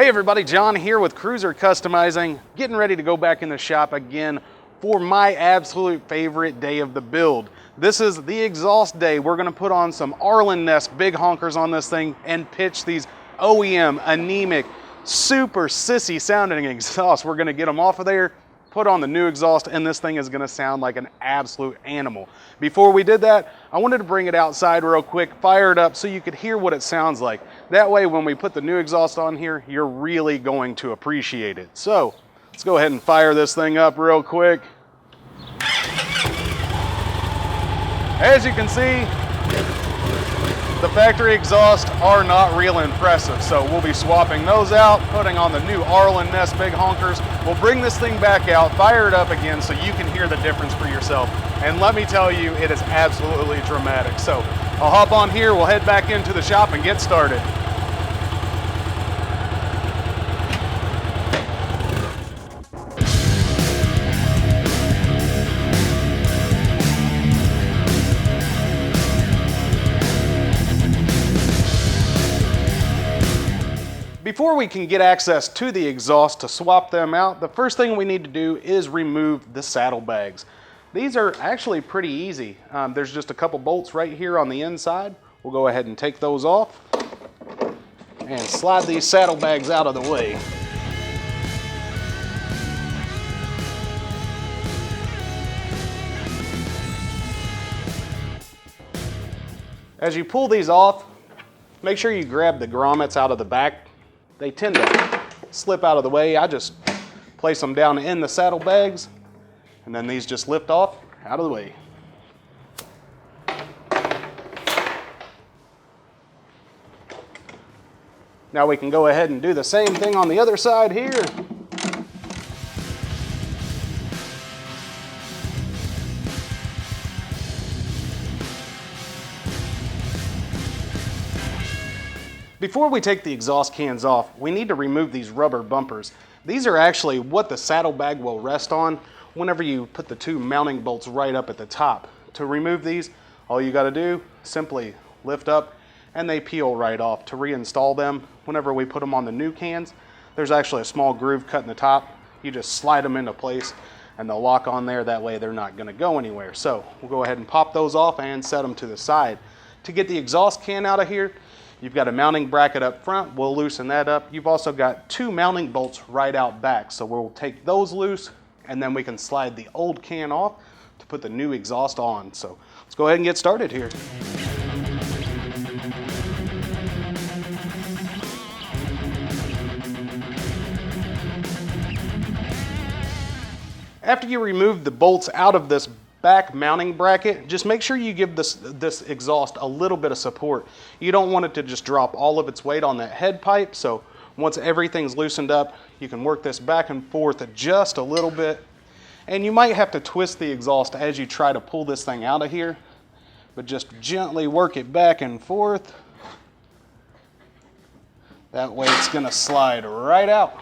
Hey everybody, John here with Cruiser Customizing, getting ready to go back in the shop again for my absolute favorite day of the build. This is the exhaust day. We're gonna put on some Arlen Ness big honkers on this thing and pitch these OEM, anemic, super sissy sounding exhausts. We're gonna get them off of there, put on the new exhaust, and this thing is gonna sound like an absolute animal. Before we did that, I wanted to bring it outside real quick, fire it up so you could hear what it sounds like. That way, when we put the new exhaust on here, you're really going to appreciate it. So, let's go ahead and fire this thing up real quick. As you can see, the factory exhausts are not real impressive, so we'll be swapping those out, putting on the new Arlen Ness big honkers. We'll bring this thing back out, fire it up again so you can hear the difference for yourself. And let me tell you, it is absolutely dramatic. So I'll hop on here, we'll head back into the shop and get started. Before we can get access to the exhaust to swap them out, the first thing we need to do is remove the saddlebags. These are actually pretty easy. There's just a couple bolts right here on the inside. We'll go ahead and take those off and slide these saddlebags out of the way. As you pull these off, make sure you grab the grommets out of the back. They tend to slip out of the way. I just place them down in the saddlebags, and then these just lift off out of the way. Now we can go ahead and do the same thing on the other side here. Before we take the exhaust cans off, we need to remove these rubber bumpers. These are actually what the saddlebag will rest on whenever you put the two mounting bolts right up at the top. To remove these, all you gotta do, simply lift up and they peel right off. To reinstall them, whenever we put them on the new cans, there's actually a small groove cut in the top. You just slide them into place and they'll lock on there. That way they're not gonna go anywhere. So we'll go ahead and pop those off and set them to the side. To get the exhaust can out of here, you've got a mounting bracket up front, we'll loosen that up. You've also got two mounting bolts right out back, so we'll take those loose and then we can slide the old can off to put the new exhaust on. So let's go ahead and get started here. After you remove the bolts out of this back mounting bracket, just make sure you give this exhaust a little bit of support. You don't want it to just drop all of its weight on that head pipe, so once everything's loosened up, you can work this back and forth just a little bit. And you might have to twist the exhaust as you try to pull this thing out of here, but just gently work it back and forth. That way it's gonna slide right out.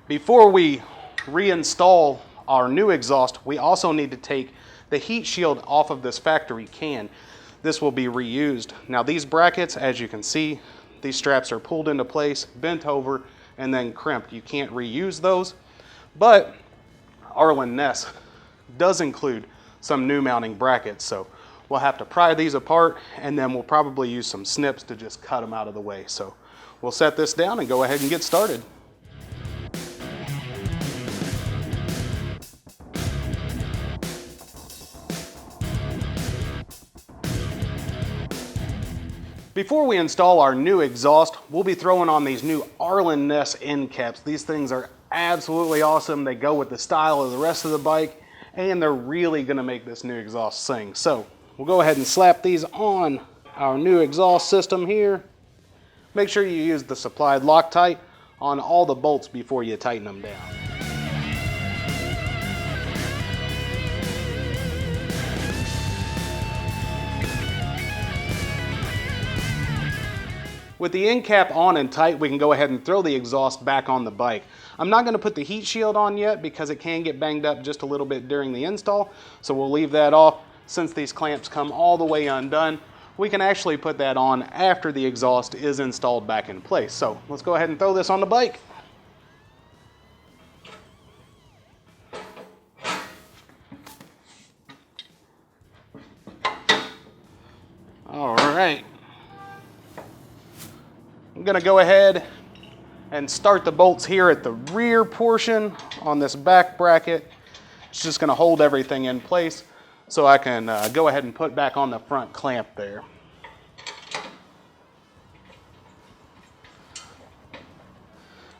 Before we reinstall our new exhaust, we also need to take the heat shield off of this factory can. This will be reused. Now these brackets, as you can see, these straps are pulled into place, bent over, and then crimped. You can't reuse those, but Arlen Ness does include some new mounting brackets, so we'll have to pry these apart, and then we'll probably use some snips to just cut them out of the way. So we'll set this down and go ahead and get started. Before we install our new exhaust, we'll be throwing on these new Arlen Ness end caps. These things are absolutely awesome. They go with the style of the rest of the bike, and they're really gonna make this new exhaust sing. So we'll go ahead and slap these on our new exhaust system here. Make sure you use the supplied Loctite on all the bolts before you tighten them down. With the end cap on and tight, we can go ahead and throw the exhaust back on the bike. I'm not going to put the heat shield on yet because it can get banged up just a little bit during the install, so we'll leave that off. Since these clamps come all the way undone, we can actually put that on after the exhaust is installed back in place. So let's go ahead and throw this on the bike. All right. I'm gonna go ahead and start the bolts here at the rear portion on this back bracket. It's just gonna hold everything in place so I can go ahead and put back on the front clamp there.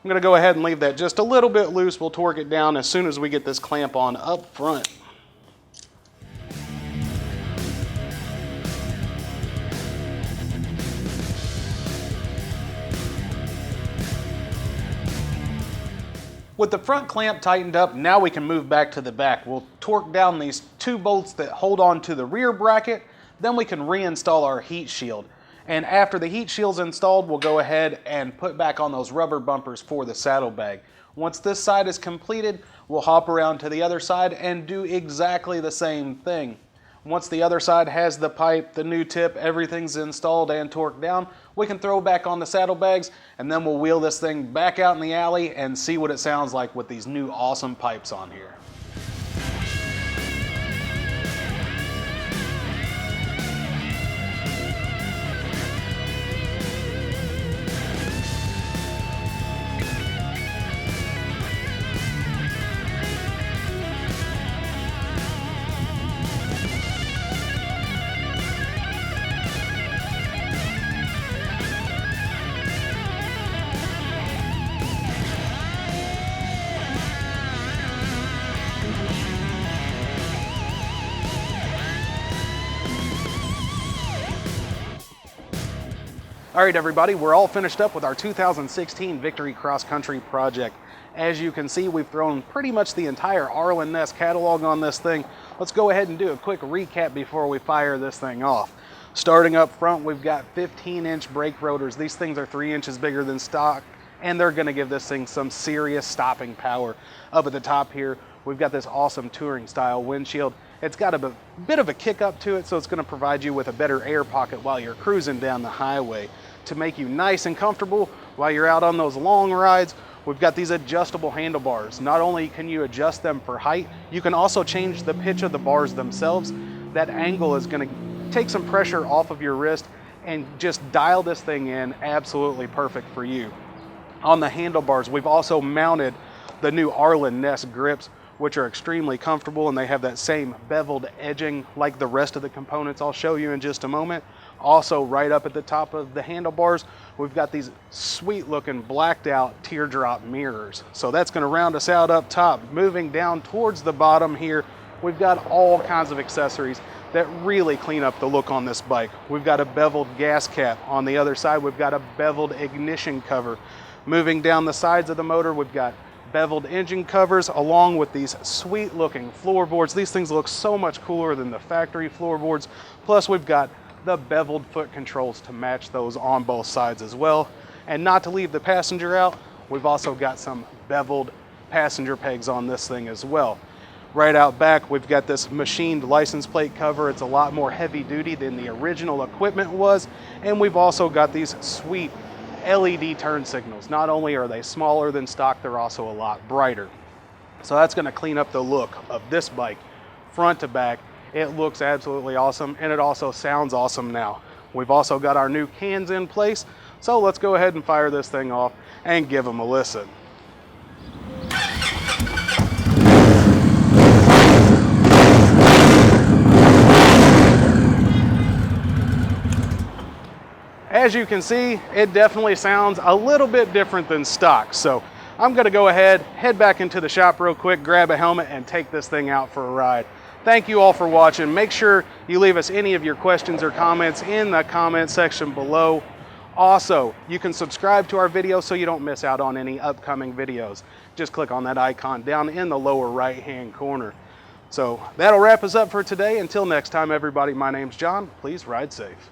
I'm gonna go ahead and leave that just a little bit loose. We'll torque it down as soon as we get this clamp on up front. With the front clamp tightened up, now we can move back to the back. We'll torque down these 2 bolts that hold on to the rear bracket, then we can reinstall our heat shield. And after the heat shield's installed, we'll go ahead and put back on those rubber bumpers for the saddlebag. Once this side is completed, we'll hop around to the other side and do exactly the same thing. Once the other side has the pipe, the new tip, everything's installed and torqued down, we can throw back on the saddlebags, and then we'll wheel this thing back out in the alley and see what it sounds like with these new awesome pipes on here. All right, everybody, we're all finished up with our 2016 Victory Cross Country project. As you can see, we've thrown pretty much the entire Arlen Ness catalog on this thing. Let's go ahead and do a quick recap before we fire this thing off. Starting up front, we've got 15-inch brake rotors. These things are 3 inches bigger than stock, and they're gonna give this thing some serious stopping power. Up at the top here, we've got this awesome touring style windshield. It's got a bit of a kick up to it, so it's gonna provide you with a better air pocket while you're cruising down the highway. To make you nice and comfortable while you're out on those long rides, we've got these adjustable handlebars. Not only can you adjust them for height, you can also change the pitch of the bars themselves. That angle is gonna take some pressure off of your wrist and just dial this thing in absolutely perfect for you. On the handlebars, we've also mounted the new Arlen Ness grips, which are extremely comfortable, and they have that same beveled edging like the rest of the components I'll show you in just a moment. Also, right up at the top of the handlebars, we've got these sweet looking blacked out teardrop mirrors. So that's gonna round us out up top. Moving down towards the bottom here, we've got all kinds of accessories that really clean up the look on this bike. We've got a beveled gas cap. On the other side, we've got a beveled ignition cover. Moving down the sides of the motor, we've got beveled engine covers along with these sweet looking floorboards. These things look so much cooler than the factory floorboards. Plus, we've got the beveled foot controls to match those on both sides as well. And not to leave the passenger out, we've also got some beveled passenger pegs on this thing as well. Right out back, we've got this machined license plate cover. It's a lot more heavy duty than the original equipment was. And we've also got these sweet LED turn signals. Not only are they smaller than stock, they're also a lot brighter. So that's gonna clean up the look of this bike, front to back. It looks absolutely awesome, and it also sounds awesome now. We've also got our new cans in place, so let's go ahead and fire this thing off and give them a listen. As you can see, it definitely sounds a little bit different than stock, so I'm gonna go ahead, head back into the shop real quick, grab a helmet, and take this thing out for a ride. Thank you all for watching. Make sure you leave us any of your questions or comments in the comment section below. Also, you can subscribe to our video so you don't miss out on any upcoming videos. Just click on that icon down in the lower right-hand corner. So that'll wrap us up for today. Until next time, everybody, my name's John. Please ride safe.